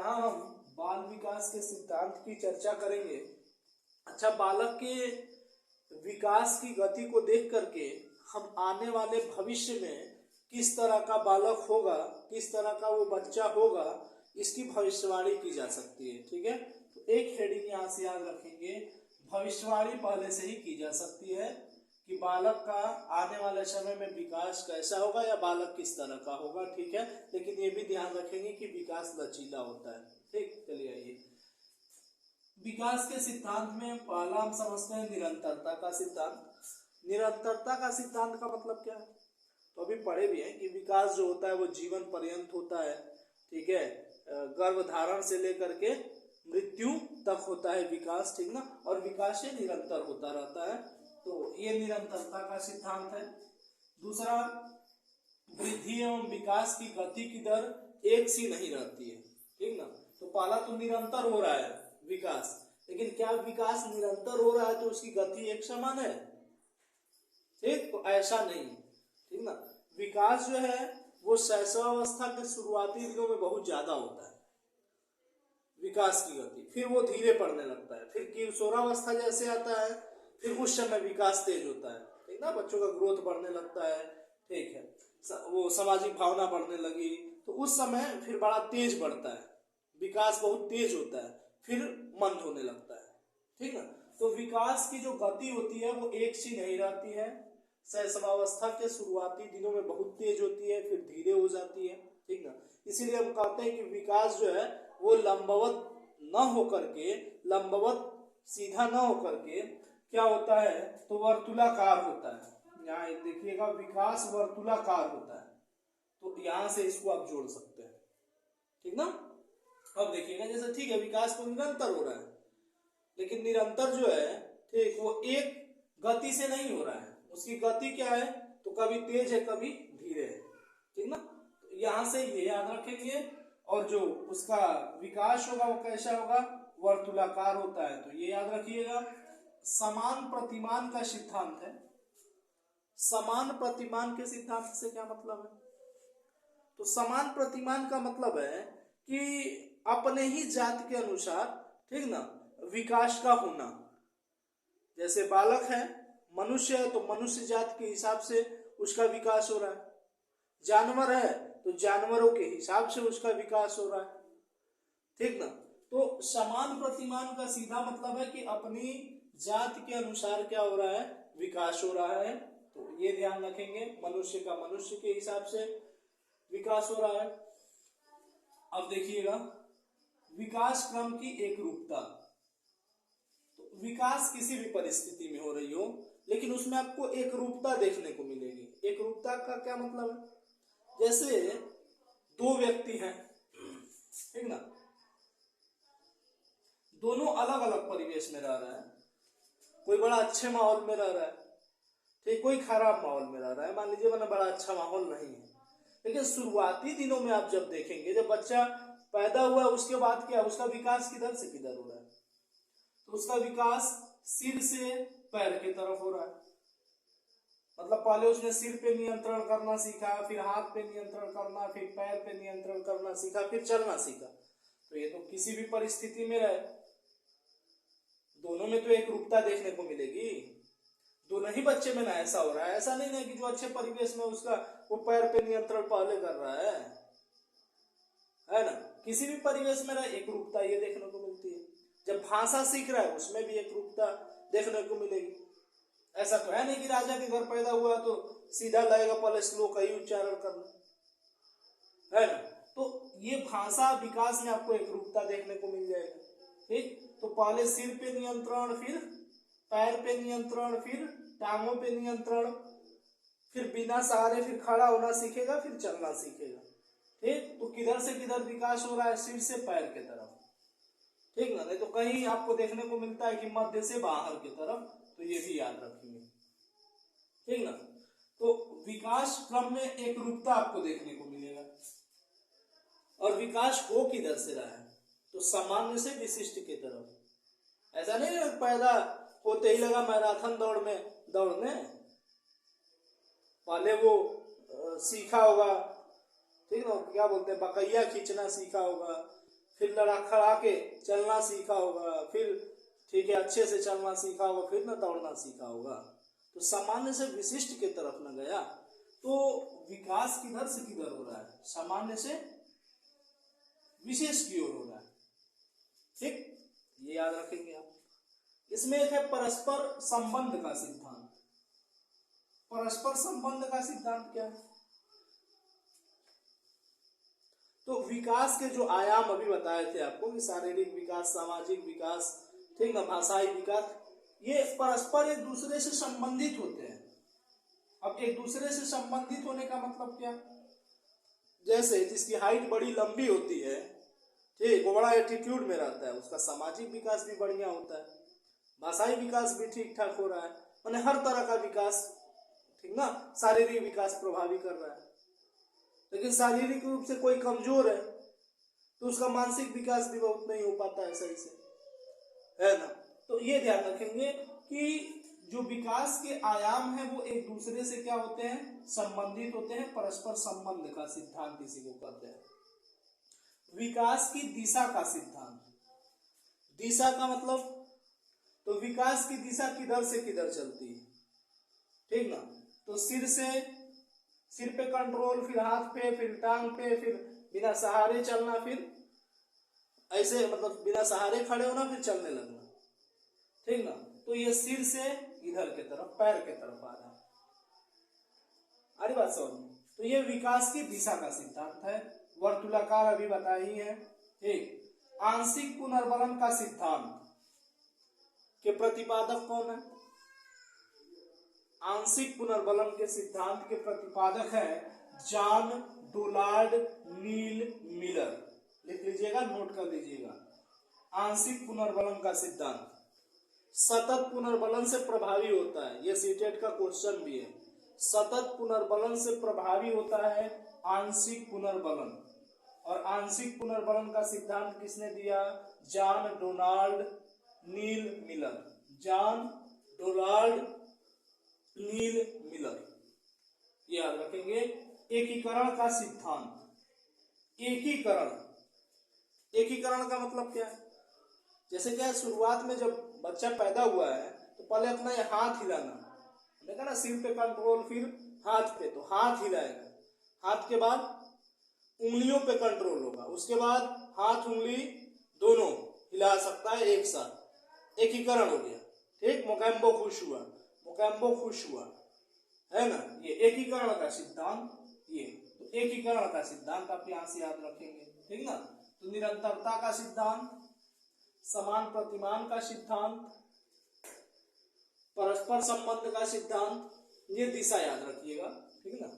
यहाँ हम बाल विकास के सिद्धांत की चर्चा करेंगे। अच्छा, बालक के विकास की गति को देख करके हम आने वाले भविष्य में किस तरह का बालक होगा, किस तरह का वो बच्चा होगा, इसकी भविष्यवाणी की जा सकती है। ठीक है, तो एक हेडिंग यहाँ से याद रखेंगे, भविष्यवाणी पहले से ही की जा सकती है कि बालक का आने वाले समय में विकास कैसा होगा या बालक किस तरह का होगा। ठीक है, लेकिन ये भी ध्यान रखेंगे कि विकास लचीला होता है। ठीक, चलिए आइए विकास के सिद्धांत में पहला हम समझते हैं निरंतरता का सिद्धांत। निरंतरता का सिद्धांत का मतलब क्या है, तो अभी पढ़े भी हैं कि विकास जो होता है वो जीवन पर्यंत होता है। ठीक है, गर्भधारण से लेकर के मृत्यु तक होता है विकास, ठीक ना, और विकास ये निरंतर होता रहता है। तो ये निरंतरता का सिद्धांत है। दूसरा, वृद्धि एवं विकास की गति की दर एक सी नहीं रहती है। ठीक ना, तो पहला तो निरंतर हो रहा है विकास, लेकिन क्या विकास निरंतर हो रहा है तो उसकी गति एक समान है? ठीक, तो ऐसा नहीं है। ठीक ना, विकास जो है वो शैशवावस्था के शुरुआती दिनों में बहुत ज्यादा होता है विकास की गति, फिर वो धीरे पड़ने लगता है, फिर किशोरावस्था जैसे आता है फिर उस समय विकास तेज होता है। ठीक ना, बच्चों का ग्रोथ बढ़ने लगता है। ठीक है, वो सामाजिक भावना बढ़ने लगी तो उस समय फिर बड़ा तेज बढ़ता है, विकास बहुत तेज होता है, फिर मंद होने लगता है। ठीक है, तो विकास की जो गति होती है वो एक सी नहीं रहती है। शैशवावस्था के शुरुआती दिनों में बहुत तेज होती है, फिर धीरे हो जाती है। ठीक ना, इसीलिए हम कहते हैं कि विकास जो है वो लंबवत न होकर के, लंबवत सीधा न होकर के क्या होता है तो वर्तुलाकार होता है। यहाँ देखिएगा विकास वर्तुलाकार होता है, तो यहाँ से इसको आप जोड़ सकते हैं। ठीक ना, अब देखिएगा जैसे ठीक है विकास तो निरंतर हो रहा है, लेकिन निरंतर जो है ठीक वो एक गति से नहीं हो रहा है, उसकी गति क्या है तो कभी तेज है कभी धीरे है। ठीक ना, तो यहाँ से ये याद रखेंगे, और जो उसका विकास होगा वो कैसा होगा, वर्तुलाकार होता है, तो ये याद रखिएगा। समान प्रतिमान का सिद्धांत है। समान प्रतिमान के सिद्धांत से क्या मतलब है, तो समान प्रतिमान का मतलब है कि अपने ही जात के अनुसार, ठीक ना, विकास का होना। जैसे बालक है, मनुष्य है तो मनुष्य जात के हिसाब से उसका विकास हो रहा है, जानवर है तो जानवरों के हिसाब से उसका विकास हो रहा है। ठीक ना, तो समान प्रतिमान का सीधा मतलब है कि अपनी जात के अनुसार क्या हो रहा है, विकास हो रहा है। तो ये ध्यान रखेंगे, मनुष्य का मनुष्य के हिसाब से विकास हो रहा है। अब देखिएगा विकास क्रम की एकरूपता। तो विकास किसी भी परिस्थिति में हो रही हो, लेकिन उसमें आपको एकरूपता देखने को मिलेगी। एकरूपता का क्या मतलब है, जैसे दो व्यक्ति हैं, ठीक ना, दोनों अलग अलग परिवेश में रह रहा है, कोई बड़ा अच्छे माहौल में रह रहा है, ठीक, कोई खराब माहौल में रह रहा है। मान लीजिए मैंने बड़ा अच्छा माहौल नहीं है, लेकिन शुरुआती दिनों में आप जब देखेंगे, जब बच्चा पैदा हुआ उसके बाद क्या, उसका विकास किधर से किधर हो रहा है, तो उसका विकास सिर से पैर की तरफ हो रहा है। मतलब पहले उसने सिर पे नियंत्रण करना सीखा, फिर हाथ पे नियंत्रण करना, फिर पैर पे नियंत्रण करना सीखा, फिर चलना सीखा। तो ये तो किसी भी परिस्थिति में रहे, दोनों में तो एक रूपता देखने को मिलेगी। दोनों ही बच्चे में ना ऐसा हो रहा है, ऐसा नहीं है कि जो अच्छे परिवेश में उसका वो पैर पे नियंत्रण पहले कर रहा है ना। किसी भी परिवेश में ना एक रूपता ये देखने को मिलती है। जब भाषा सीख रहा है उसमें भी एक रूपता देखने को मिलेगी। ऐसा तो है नहीं कि राजा के घर पैदा हुआ तो सीधा लगेगा पहले श्लोक का ही उच्चारण करना, है ना। तो ये भाषा विकास में आपको एक रूपता देखने को मिल जाएगा। ठीक, तो पहले सिर पे नियंत्रण, फिर पैर पे नियंत्रण, फिर टांगों पे नियंत्रण, फिर बिना सहारे फिर खड़ा होना सीखेगा, फिर चलना सीखेगा। ठीक, तो किधर से किधर विकास हो रहा है, सिर से पैर के तरफ। ठीक ना, नहीं तो कहीं आपको देखने को मिलता है कि मध्य से बाहर की तरफ, तो ये भी याद रखेंगे। ठीक ना, तो विकास क्रम में एक रूपता आपको देखने को मिलेगा। और विकास हो किधर से रहा है, तो सामान्य से विशिष्ट की तरफ। ऐसा नहीं है पैदा होते ही लगा मैराथन दौड़ में दौड़ने, पहले वो सीखा होगा, ठीक ना, क्या बोलते हैं, बकैया खींचना सीखा होगा, फिर लड़खड़ा के चलना सीखा होगा, फिर ठीक है अच्छे से चलना सीखा होगा, फिर न दौड़ना सीखा होगा। तो सामान्य से विशिष्ट की तरफ न गया। तो विकास किधर से किधर हो रहा है? सामान्य से विशेष की ओर हो रहा है। ठीक, ये याद रखेंगे आप। इसमें एक है परस्पर संबंध का सिद्धांत। परस्पर संबंध का सिद्धांत क्या है? तो विकास के जो आयाम अभी बताए थे आपको कि शारीरिक विकास, सामाजिक विकास, ठीक ना, भाषाई विकास, ये परस्पर एक दूसरे से संबंधित होते हैं। अब एक दूसरे से संबंधित होने का मतलब क्या? जैसे जिसकी हाइट बड़ी लंबी होती है, ठीक, वो बड़ा एटीट्यूड में रहता है, उसका सामाजिक विकास भी बढ़िया होता है, भाषाई विकास भी ठीक ठाक हो रहा है, माने हर तरह का विकास, ठीक ना, शारीरिक विकास प्रभावी कर रहा है। लेकिन शारीरिक रूप से कोई कमजोर है तो उसका मानसिक विकास भी बहुत नहीं हो पाता है सही से, है ना। तो ये ध्यान रखेंगे कि जो विकास के आयाम है वो एक दूसरे से क्या होते हैं? संबंधित होते हैं। परस्पर संबंध का सिद्धांत इसी को कहते हैं। विकास की दिशा का सिद्धांत। दिशा का मतलब, तो विकास की दिशा किधर से किधर चलती है, ठीक ना। तो सिर पे कंट्रोल, फिर हाथ पे, फिर टांग पे, फिर बिना सहारे चलना, फिर ऐसे मतलब बिना सहारे खड़े होना, फिर चलने लगना, ठीक ना। तो ये सिर से इधर के तरफ, पैर के तरफ आ रहा है। अरे बात समझ में। तो ये विकास की दिशा का सिद्धांत है। वर्तुलाकार अभी बताई है, ठीक। आंशिक पुनर्बलन का सिद्धांत के प्रतिपादक कौन है? आंशिक पुनर्बलन के सिद्धांत के प्रतिपादक है जॉन डोनाल्ड नील मिलर। लिख लीजिएगा, नोट कर लीजिएगा। आंशिक पुनर्बलन का सिद्धांत सतत पुनर्बलन से प्रभावी होता है। यह सीटेट का क्वेश्चन भी है। सतत पुनर्बलन से प्रभावी होता है आंशिक पुनर्बलन। और आंशिक पुनर्बलन का सिद्धांत किसने दिया? जॉन डोनाल्ड नील मिलर। जॉन डोनाल्ड नील मिलर, याद रखेंगे। एकीकरण का सिद्धांत। एकीकरण का मतलब क्या है? जैसे क्या, शुरुआत में जब बच्चा पैदा हुआ है तो पहले अपना ये हाथ हिलाना, देखा ना, सिर पे कंट्रोल, फिर हाथ पे, तो हाथ हिलाएगा। हाथ के बाद उंगलियों पे कंट्रोल होगा, उसके बाद हाथ उंगली दोनों हिला सकता है एक साथ। एकीकरण हो गया, ठीक। मोकैम्बो खुश हुआ, है ना। ये एकीकरण का सिद्धांत। ये तो एकीकरण का सिद्धांत आप यहां से याद रखेंगे, ठीक ना। तो निरंतरता का सिद्धांत, समान प्रतिमान का सिद्धांत, परस्पर संबंध का सिद्धांत, ये दिशा याद रखिएगा, ठीक है ना।